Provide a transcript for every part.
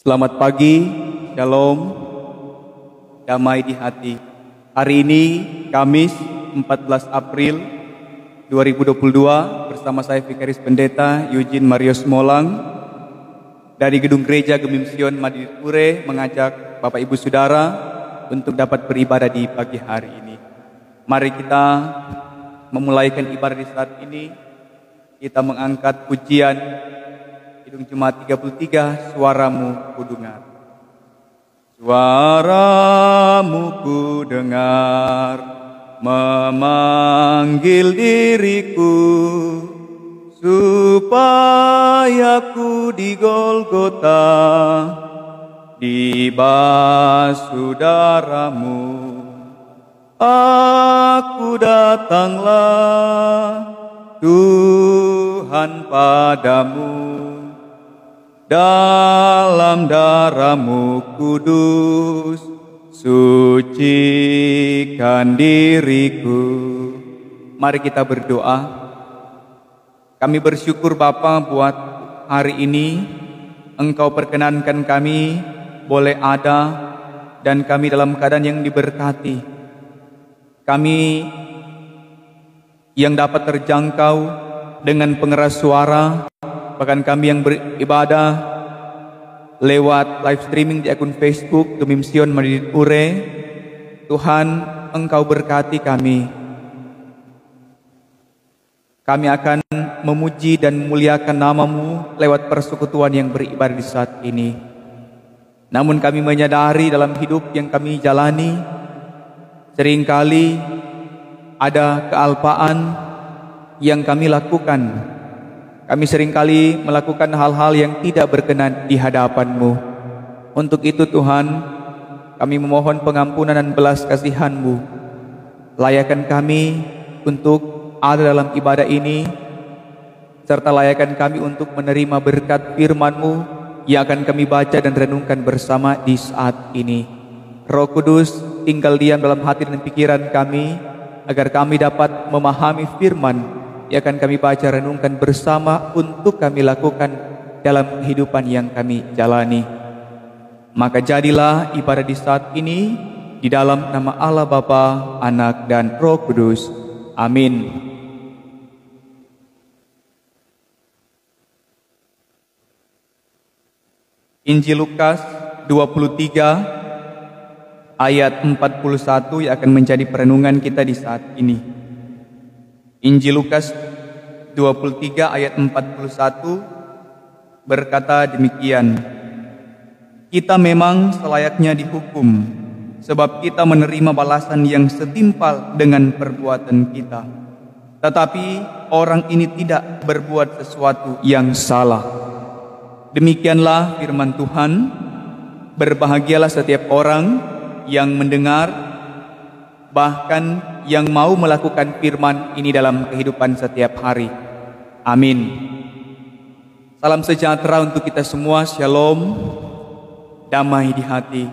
Selamat pagi, shalom, damai di hati. Hari ini Kamis 14 April 2022 bersama saya Vikaris Pendeta Eugene Marius Molang dari Gedung Gereja Gemim Sion Madinipure mengajak Bapak Ibu Saudara untuk dapat beribadah di pagi hari ini. Mari kita memulaikan ibadah di saat ini. Kita mengangkat pujian Kidung Jemaat 33, Suaramu ku dengar. Suaramu ku dengar, memanggil diriku, supaya ku di Golgota dibasuh darahmu. Aku datanglah Tuhan padamu, dalam darahmu kudus, sucikan diriku. Mari kita berdoa. Kami bersyukur Bapa buat hari ini Engkau perkenankan kami boleh ada dan kami dalam keadaan yang diberkati. Kami yang dapat terjangkau dengan pengeras suara, bahkan kami yang beribadah lewat live streaming di akun Facebook Gemim Sion Madinipure. Tuhan, Engkau berkati kami. Kami akan memuji dan memuliakan nama-Mu lewat persekutuan yang beribadah di saat ini. Namun kami menyadari dalam hidup yang kami jalani, seringkali ada kealpaan yang kami lakukan. Kami seringkali melakukan hal-hal yang tidak berkenan di hadapan-Mu. Untuk itu Tuhan, kami memohon pengampunan dan belas kasihan-Mu. Layakan kami untuk ada dalam ibadah ini, serta layakan kami untuk menerima berkat firman-Mu yang akan kami baca dan renungkan bersama di saat ini. Roh Kudus, tinggal diam dalam hati dan pikiran kami, agar kami dapat memahami firman yang akan kami baca renungkan bersama untuk kami lakukan dalam kehidupan yang kami jalani. Maka jadilah ibadah di saat ini di dalam nama Allah Bapa, Anak dan Roh Kudus. Amin. Injil Lukas 23 ayat 41 yang akan menjadi perenungan kita di saat ini. Injil Lukas 23 ayat 41 berkata demikian. Kita memang selayaknya dihukum, sebab kita menerima balasan yang setimpal dengan perbuatan kita. Tetapi orang ini tidak berbuat sesuatu yang salah. Demikianlah firman Tuhan. Berbahagialah setiap orang yang mendengar, bahkan yang mau melakukan firman ini dalam kehidupan setiap hari. Amin. Salam sejahtera untuk kita semua. Shalom, damai di hati.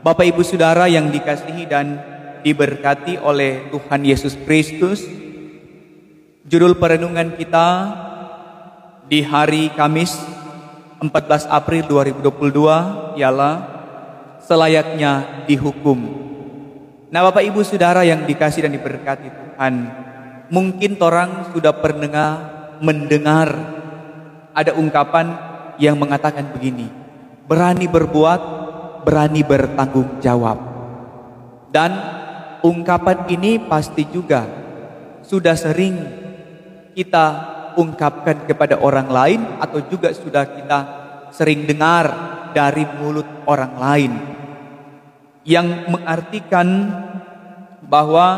Bapak Ibu Saudara yang dikasihi dan diberkati oleh Tuhan Yesus Kristus, judul perenungan kita di hari Kamis 14 April 2022 ialah selayaknya dihukum. Nah, Bapak Ibu Saudara yang dikasih dan diberkati Tuhan, mungkin orang sudah pernah mendengar ada ungkapan yang mengatakan begini: berani berbuat, berani bertanggung jawab. Dan ungkapan ini pasti juga sudah sering kita ungkapkan kepada orang lain, atau juga sudah kita sering dengar dari mulut orang lain, yang mengartikan bahwa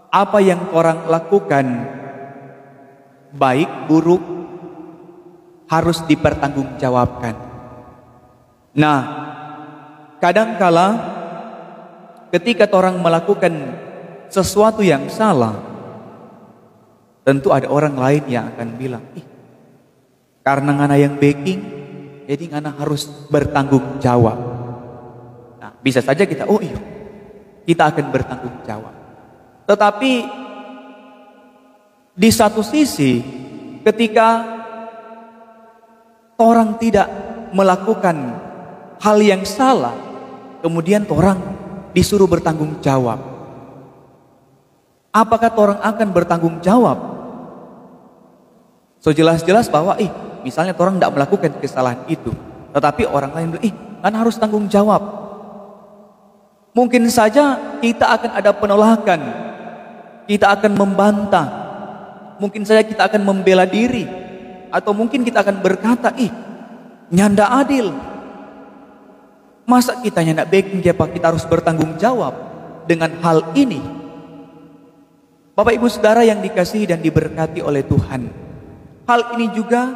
apa yang orang lakukan, baik buruk, harus dipertanggungjawabkan. Nah, kadangkala ketika orang melakukan sesuatu yang salah, tentu ada orang lain yang akan bilang, karena ngana yang baking, jadi ngana harus bertanggung jawab. Nah, bisa saja kita, kita akan bertanggung jawab. Tetapi di satu sisi, ketika orang tidak melakukan hal yang salah, kemudian orang disuruh bertanggung jawab. Apakah orang akan bertanggung jawab? So jelas-jelas bahwa misalnya orang tidak melakukan kesalahan itu, tetapi orang lain bilang, kan harus tanggung jawab. Mungkin saja kita akan ada penolakan, kita akan membantah, mungkin saja kita akan membela diri, atau mungkin kita akan berkata, nyanda adil. Masa kita nyanda baking, kita harus bertanggung jawab dengan hal ini? Bapak ibu saudara yang dikasihi dan diberkati oleh Tuhan, hal ini juga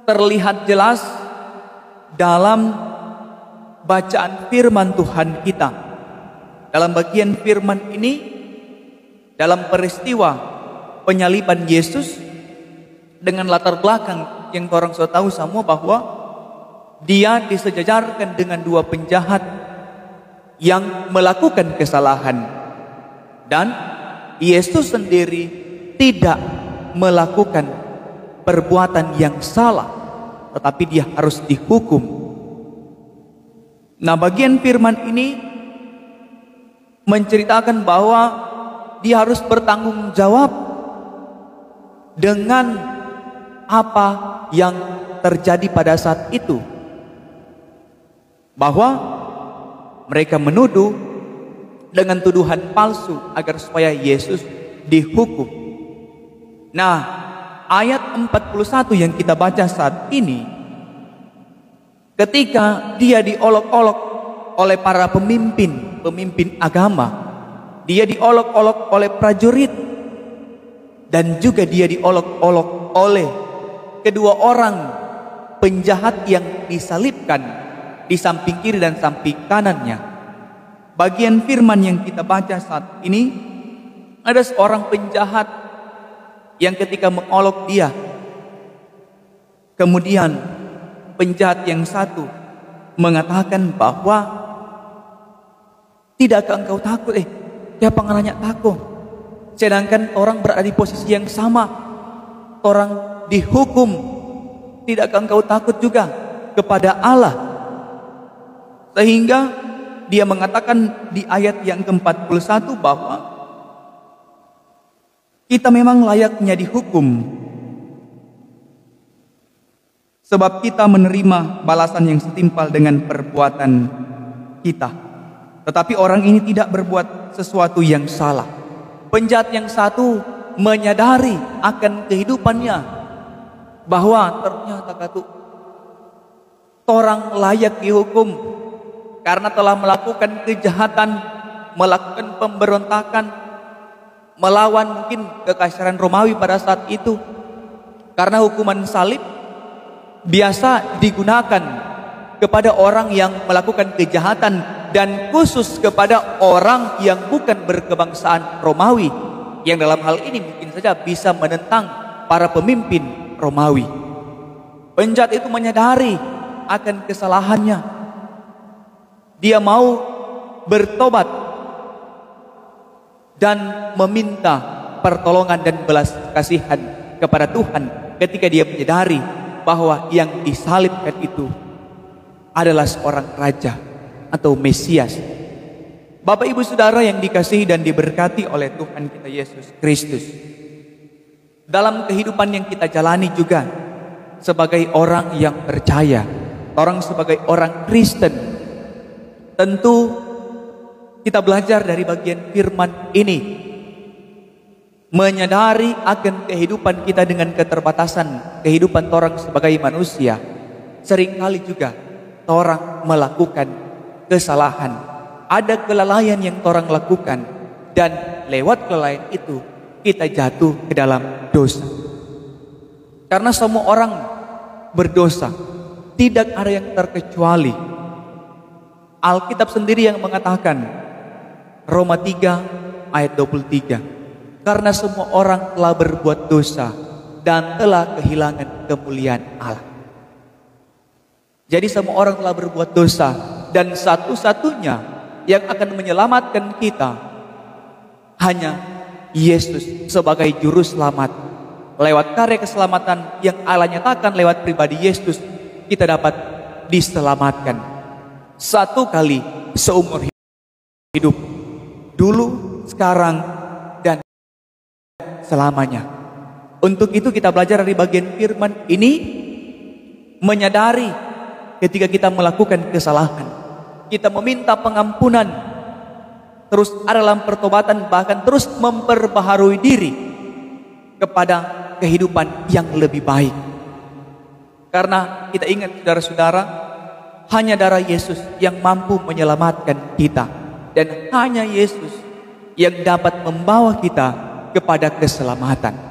terlihat jelas dalam bacaan firman Tuhan kita. Dalam bagian firman ini, dalam peristiwa penyaliban Yesus, dengan latar belakang yang orang sudah tahu semua, bahwa dia disejajarkan dengan dua penjahat yang melakukan kesalahan, dan Yesus sendiri tidak melakukan perbuatan yang salah, tetapi dia harus dihukum. Nah, bagian firman ini menceritakan bahwa dia harus bertanggung jawab dengan apa yang terjadi pada saat itu. Bahwa mereka menuduh dengan tuduhan palsu agar supaya Yesus dihukum. Nah, ayat 41 yang kita baca saat ini, ketika dia diolok-olok oleh para pemimpin agama, dia diolok-olok oleh prajurit, dan juga dia diolok-olok oleh kedua orang penjahat yang disalibkan di samping kiri dan samping kanannya. Bagian firman yang kita baca saat ini, ada seorang penjahat yang ketika mengolok dia, kemudian penjahat yang satu mengatakan bahwa, tidakkah engkau takut? Siapa ngaranya takut? Sedangkan orang berada di posisi yang sama, orang dihukum. Tidakkah engkau takut juga kepada Allah? Sehingga dia mengatakan di ayat yang ke-41 bahwa kita memang layaknya dihukum, sebab kita menerima balasan yang setimpal dengan perbuatan kita. Tetapi orang ini tidak berbuat sesuatu yang salah. Penjahat yang satu menyadari akan kehidupannya, bahwa ternyata orang layak dihukum karena telah melakukan kejahatan, melakukan pemberontakan, melawan mungkin kekaisaran Romawi pada saat itu. Karena hukuman salib biasa digunakan kepada orang yang melakukan kejahatan, dan khusus kepada orang yang bukan berkebangsaan Romawi, yang dalam hal ini mungkin saja bisa menentang para pemimpin Romawi. Penjahat itu menyadari akan kesalahannya. Dia mau bertobat dan meminta pertolongan dan belas kasihan kepada Tuhan ketika dia menyadari bahwa yang disalibkan itu adalah seorang raja atau Mesias. Bapak ibu saudara yang dikasihi dan diberkati oleh Tuhan kita Yesus Kristus, dalam kehidupan yang kita jalani juga sebagai orang yang percaya, orang sebagai orang Kristen, tentu kita belajar dari bagian firman ini, menyadari akan kehidupan kita dengan keterbatasan kehidupan orang sebagai manusia. Seringkali juga orang melakukan kesalahan, ada kelalaian yang orang lakukan, dan lewat kelalaian itu kita jatuh ke dalam dosa. Karena semua orang berdosa, tidak ada yang terkecuali. Alkitab sendiri yang mengatakan, Roma 3 ayat 23, karena semua orang telah berbuat dosa dan telah kehilangan kemuliaan Allah. Jadi semua orang telah berbuat dosa, dan satu-satunya yang akan menyelamatkan kita hanya Yesus sebagai juru selamat. Lewat karya keselamatan yang Allah nyatakan lewat pribadi Yesus, kita dapat diselamatkan. Satu kali seumur hidup. Dulu, sekarang, dan selamanya. Untuk itu kita belajar dari bagian firman ini, menyadari ketika kita melakukan kesalahan, kita meminta pengampunan, terus ada dalam pertobatan, bahkan terus memperbaharui diri kepada kehidupan yang lebih baik. Karena kita ingat saudara-saudara, hanya darah Yesus yang mampu menyelamatkan kita, dan hanya Yesus yang dapat membawa kita kepada keselamatan.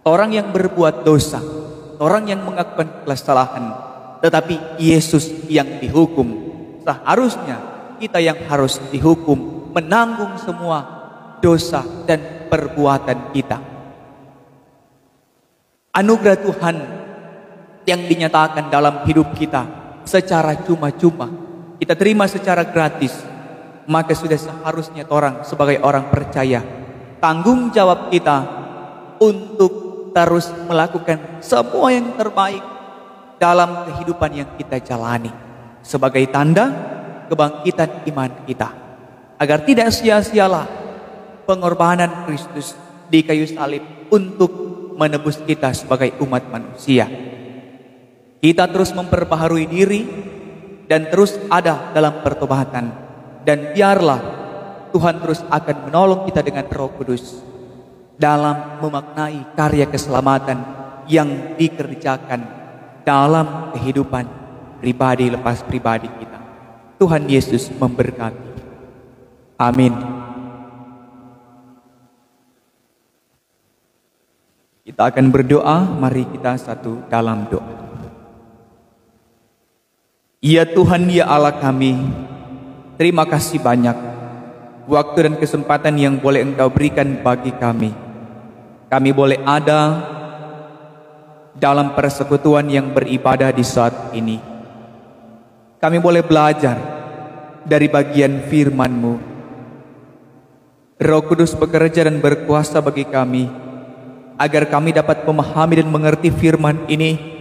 Orang yang berbuat dosa, orang yang mengakukan kesalahan, tetapi Yesus yang dihukum. Seharusnya kita yang harus dihukum, menanggung semua dosa dan perbuatan kita. Anugerah Tuhan yang dinyatakan dalam hidup kita secara cuma-cuma, kita terima secara gratis, maka sudah seharusnya orang sebagai orang percaya, tanggung jawab kita untuk terus melakukan semua yang terbaik dalam kehidupan yang kita jalani, sebagai tanda kebangkitan iman kita, agar tidak sia-sialah pengorbanan Kristus di kayu salib untuk menebus kita sebagai umat manusia. Kita terus memperbaharui diri dan terus ada dalam pertobatan, dan biarlah Tuhan terus akan menolong kita dengan Roh Kudus dalam memaknai karya keselamatan yang dikerjakan dalam kehidupan pribadi lepas pribadi kita. Tuhan Yesus memberkati. Amin. Kita akan berdoa, mari kita satu dalam doa. Ya Tuhan, ya Allah kami, terima kasih banyak waktu dan kesempatan yang boleh Engkau berikan bagi kami. Kami boleh ada dalam persekutuan yang beribadah di saat ini. Kami boleh belajar dari bagian firman-Mu. Roh Kudus bekerja dan berkuasa bagi kami, agar kami dapat memahami dan mengerti firman ini,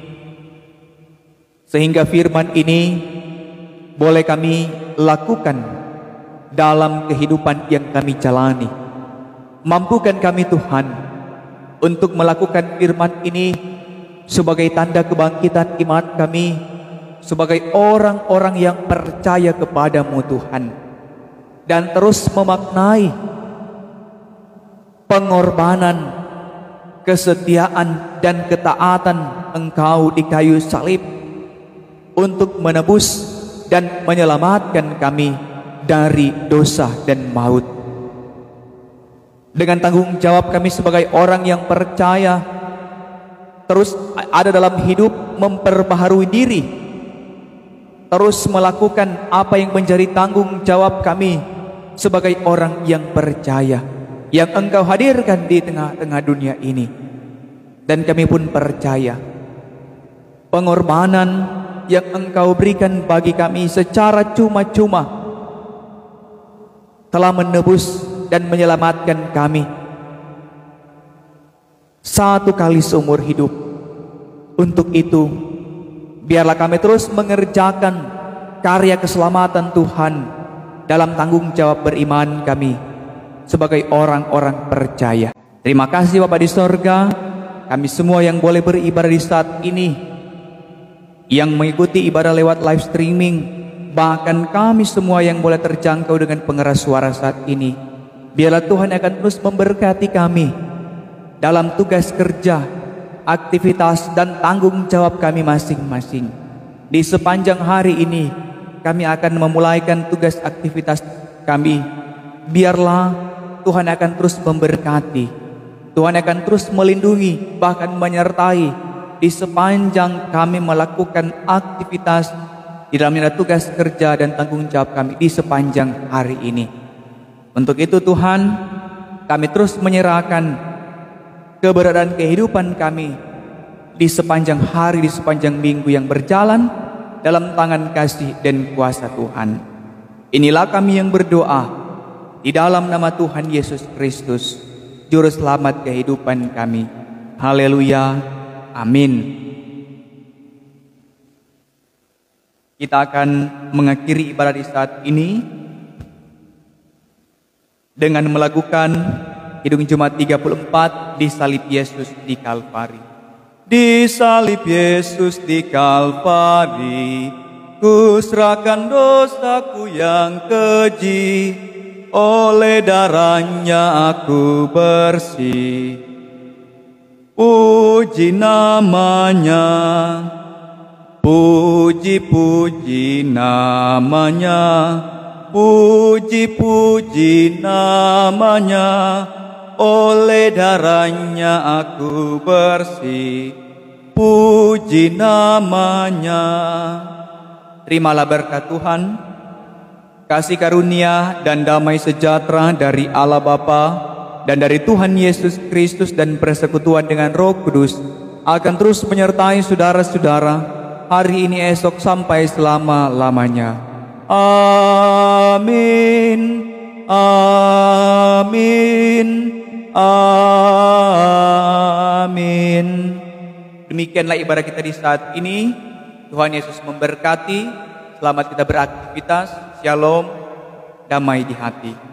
sehingga firman ini boleh kami lakukan dalam kehidupan yang kami jalani. Mampukan kami Tuhan untuk melakukan firman ini sebagai tanda kebangkitan iman kami, sebagai orang-orang yang percaya kepadamu Tuhan, dan terus memaknai pengorbanan, kesetiaan dan ketaatan Engkau di kayu salib untuk menebus dan menyelamatkan kami dari dosa dan maut. Dengan tanggung jawab kami sebagai orang yang percaya terus ada dalam hidup memperbaharui diri, terus melakukan apa yang menjadi tanggung jawab kami sebagai orang yang percaya yang Engkau hadirkan di tengah-tengah dunia ini. Dan kami pun percaya pengorbanan yang Engkau berikan bagi kami secara cuma-cuma telah menebus dan menyelamatkan kami satu kali seumur hidup. Untuk itu, biarlah kami terus mengerjakan karya keselamatan Tuhan dalam tanggung jawab beriman kami sebagai orang-orang percaya. Terima kasih Bapa di sorga, kami semua yang boleh beribadah di saat ini, yang mengikuti ibadah lewat live streaming, bahkan kami semua yang boleh terjangkau dengan pengeras suara saat ini. Biarlah Tuhan akan terus memberkati kami dalam tugas kerja, aktivitas dan tanggung jawab kami masing-masing. Di sepanjang hari ini kami akan memulaikan tugas aktivitas kami. Biarlah Tuhan akan terus memberkati, Tuhan akan terus melindungi, bahkan menyertai di sepanjang kami melakukan aktivitas di dalamnya tugas kerja dan tanggung jawab kami di sepanjang hari ini. Untuk itu Tuhan, kami terus menyerahkan keberadaan kehidupan kami di sepanjang hari, di sepanjang minggu yang berjalan dalam tangan kasih dan kuasa Tuhan. Inilah kami yang berdoa di dalam nama Tuhan Yesus Kristus, Juru Selamat kehidupan kami. Haleluya. Amin. Kita akan mengakhiri ibadah di saat ini dengan melakukan Kidung Jumat 34, disalib Yesus di Kalvari. Disalib Yesus di Kalvari, kuserahkan dosaku yang keji, oleh darahnya aku bersih. Puji namanya, puji-puji namanya, puji-puji namanya, oleh darahnya aku bersih. Puji namanya. Terimalah berkat Tuhan, kasih karunia dan damai sejahtera dari Allah Bapa dan dari Tuhan Yesus Kristus dan persekutuan dengan Roh Kudus akan terus menyertai saudara-saudara hari ini, esok, sampai selama-lamanya. Amin. Amin. Amin. Demikianlah ibadah kita di saat ini. Tuhan Yesus memberkati. Selamat kita beraktivitas. Shalom. Damai di hati.